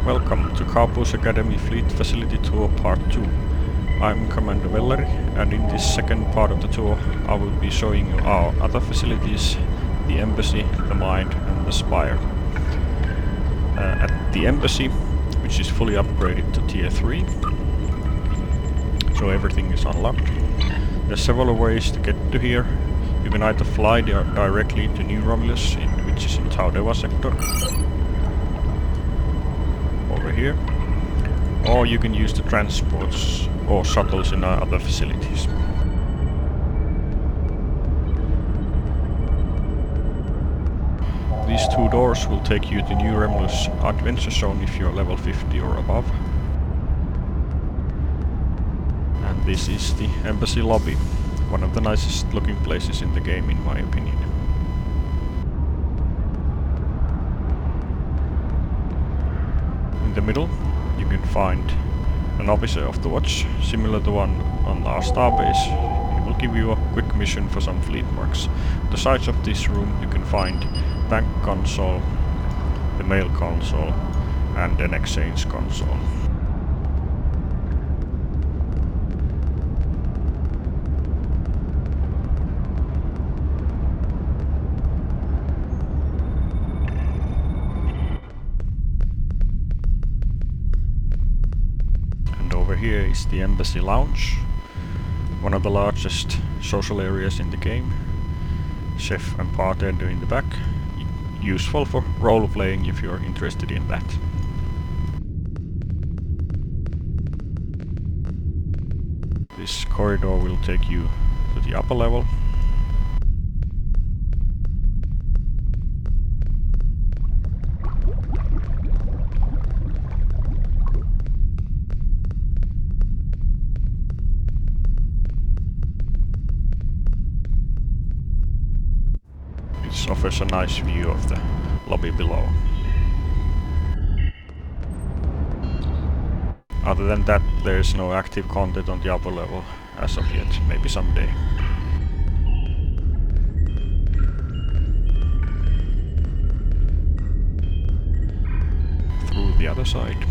Welcome to Karpos Academy Fleet Facility Tour Part 2. I'm Commander Velleri, and in this second part of the tour I will be showing you our other facilities, the Embassy, the Mine and the Spire. At the Embassy, which is fully upgraded to Tier 3, so everything is unlocked. There are several ways to get to here. You can either fly directly to New Romulus, which is in Taudewa sector, over here, or you can use the transports or shuttles in our other facilities. These two doors will take you to New Romulus Adventure Zone if you're level 50 or above. And this is the Embassy lobby, one of the nicest looking places in the game in my opinion. In the middle you can find an officer of the watch, similar to one on our starbase. It will give you a quick mission for some fleet marks. On the sides of this room you can find bank console, the mail console and an exchange console. Over here is the Embassy Lounge, one of the largest social areas in the game. Chef and bartender in the back, useful for role-playing if you're interested in that. This corridor will take you to the upper level. This offers a nice view of the lobby below. Other than that, there is no active content on the upper level as of yet, maybe someday. Through the other side.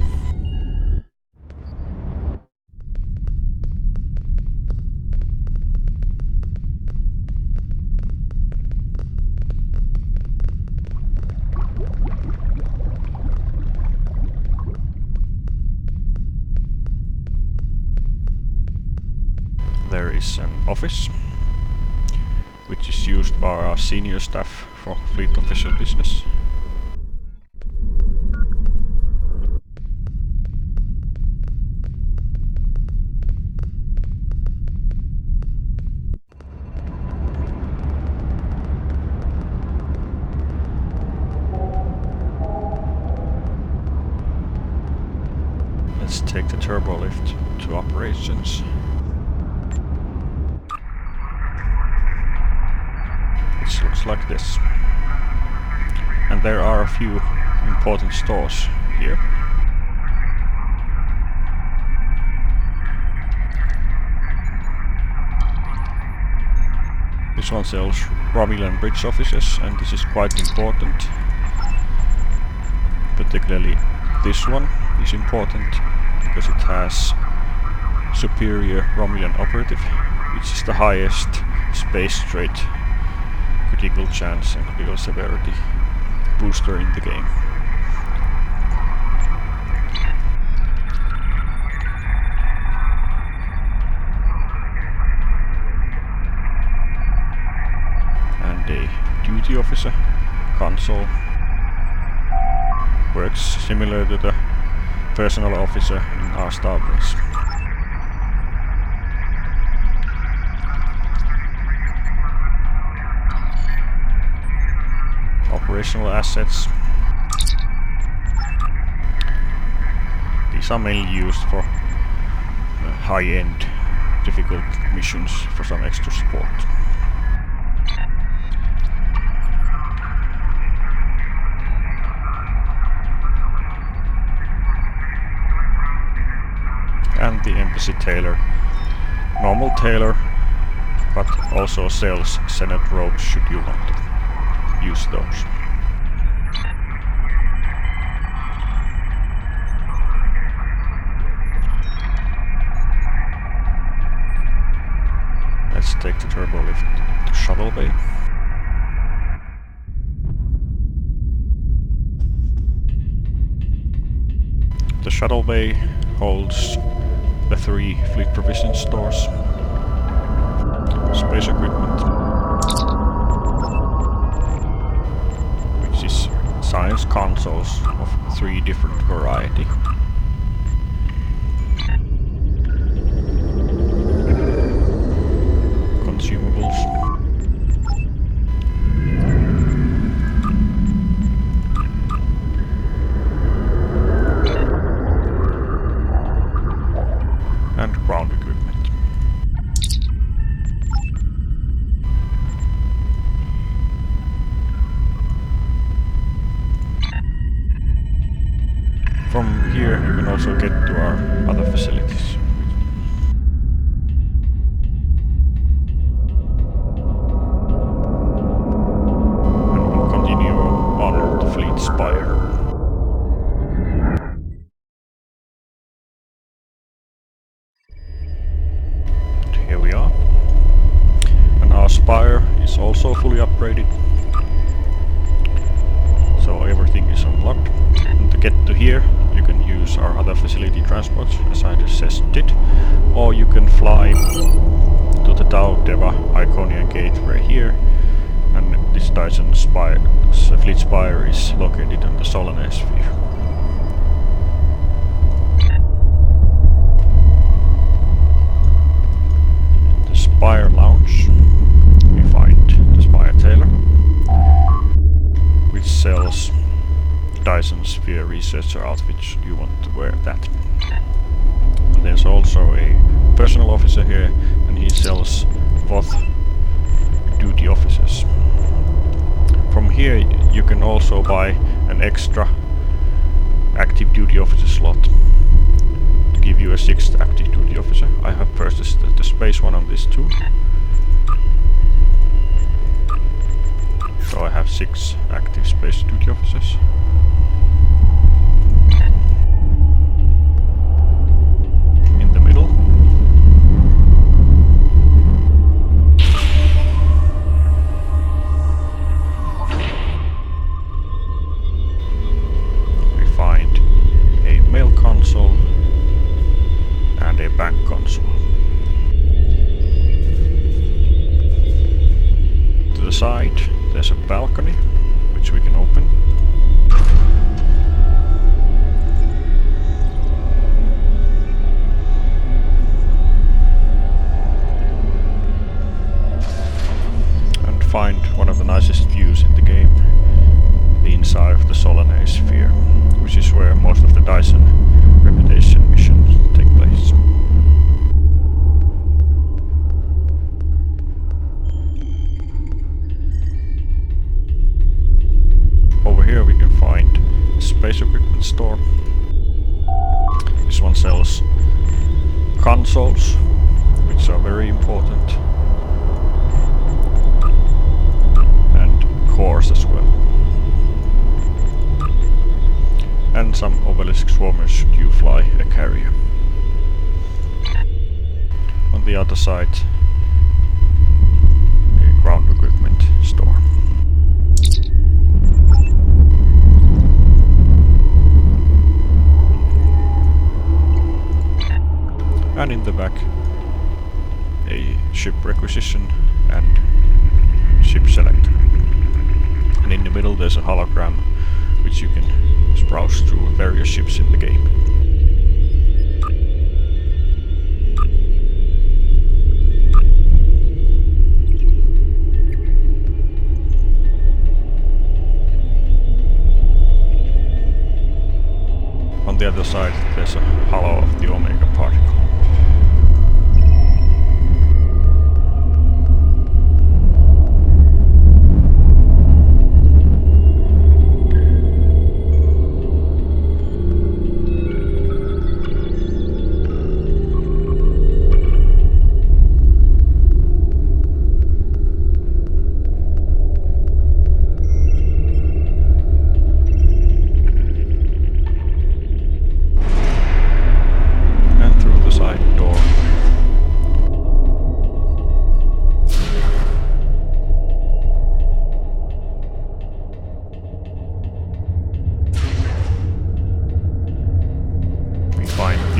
There is an office, which is used by our senior staff for fleet official business. Let's take the turbo lift to operations. It looks like this. And there are a few important stores here. This one sells Romulan bridge officers, and this is quite important. Particularly this one is important because it has superior Romulan operative, which is the highest space trait critical chance and critical severity booster in the game. And a duty officer console works similar to the personal officer in our starbase. Operational assets. These are mainly used for high-end, difficult missions for some extra support. And the Embassy tailor. Normal tailor, but also sells Senate robes should you want to use those. take the turbo lift to the shuttle bay. The shuttle bay holds the 3 fleet provision stores, space equipment, which is science consoles of 3 different variety. Consumables. And ground equipment. From here you can also get to our other facilities. And we'll continue on the fleet Spire. Here we are. And our Spire is also fully upgraded. So everything is unlocked. And to get to here, you can use our other facility transports, as I just did. Or you can fly to the Tau Deva Iconian Gateway here. And this Dyson Spire, Fleet Spire is located on the Solanae Sphere. Spire Lounge, we find the Spire Tailor, which sells Dyson Sphere Researcher outfit should you want to wear that. And there's also a personal officer here, and he sells both duty officers. From here you can also buy an extra active duty officer slot to give you a 6th active duty officer. I have purchased the space one on this too. So I have 6 active space duty officers. In the middle. We find a mail console and a bank console. To the side there's a balcony which we can open. And find one of the nicest views in the game, the inside of the Solanae Sphere, which is where most of the Dyson reputation missions take place. Over here we can find a space equipment store. This one sells consoles, which are very important, and cores as well. And some obelisk swarmers should you fly a carrier. On the other side, a ground equipment store. And in the back, a ship requisition and ship selector. And in the middle there's a hologram which you can browse through various ships in the game. On the other side there's a hollow of the Omega particle.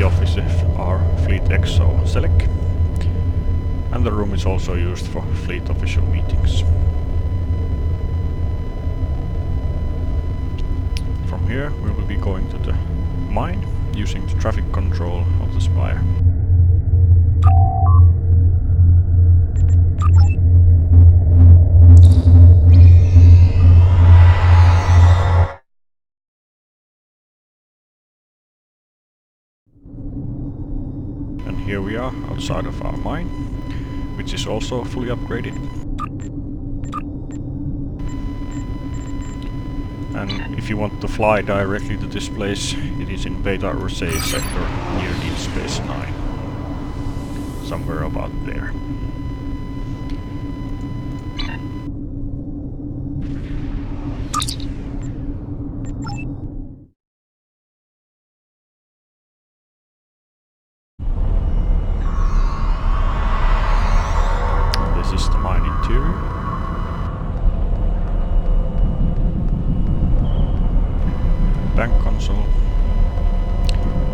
the offices are Fleet Exo Select, and the room is also used for fleet official meetings. From here we will be going to the mine using the traffic control of the Spire. And here we are outside of our mine, which is also fully upgraded. And if you want to fly directly to this place, it is in Beta Ursay sector near Deep Space 9. Somewhere about there. This is the mine interior. Bank console,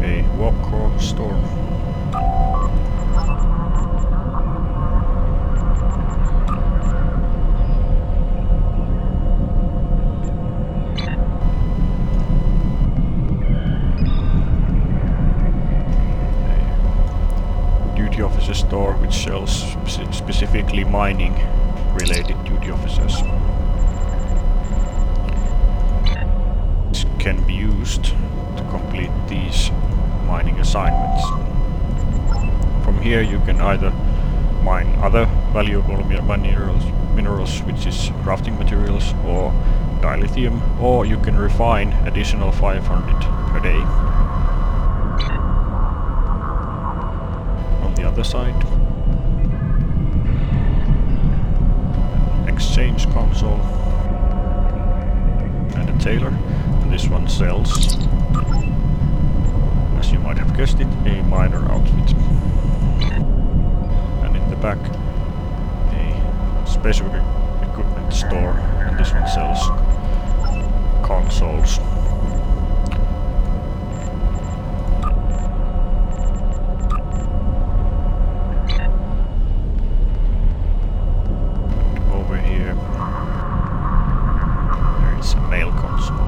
a walk-core store, a duty officer store which sells specifically mining related duty officers. Can be used to complete these mining assignments. From here you can either mine other valuable minerals, which is crafting materials or dilithium, or you can refine additional 500 per day. On the other side, exchange console and a tailor. This one sells, as you might have guessed it, a miner outfit. And in the back, a special equipment store, and this one sells consoles. And over here, there is a mail console.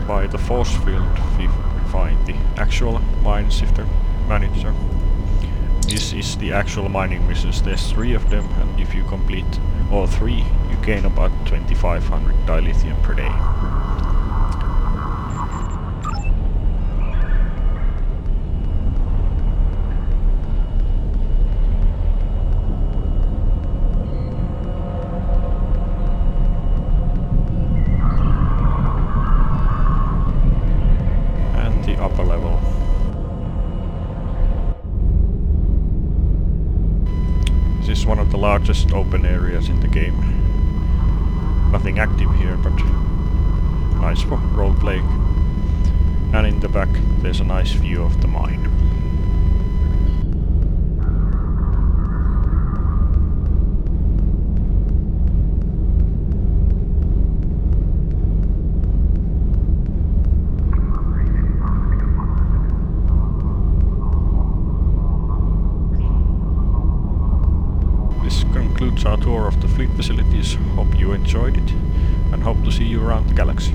By the force field we find the actual mine shifter manager. This is the actual mining missions. There's 3 of them, and if you complete all 3 you gain about 2500 dilithium per day. Upper level. This is one of the largest open areas in the game. Nothing active here, but nice for role-playing. And in the back there's a nice view of the mine. Concludes our tour of the fleet facilities. Hope you enjoyed it and hope to see you around the galaxy.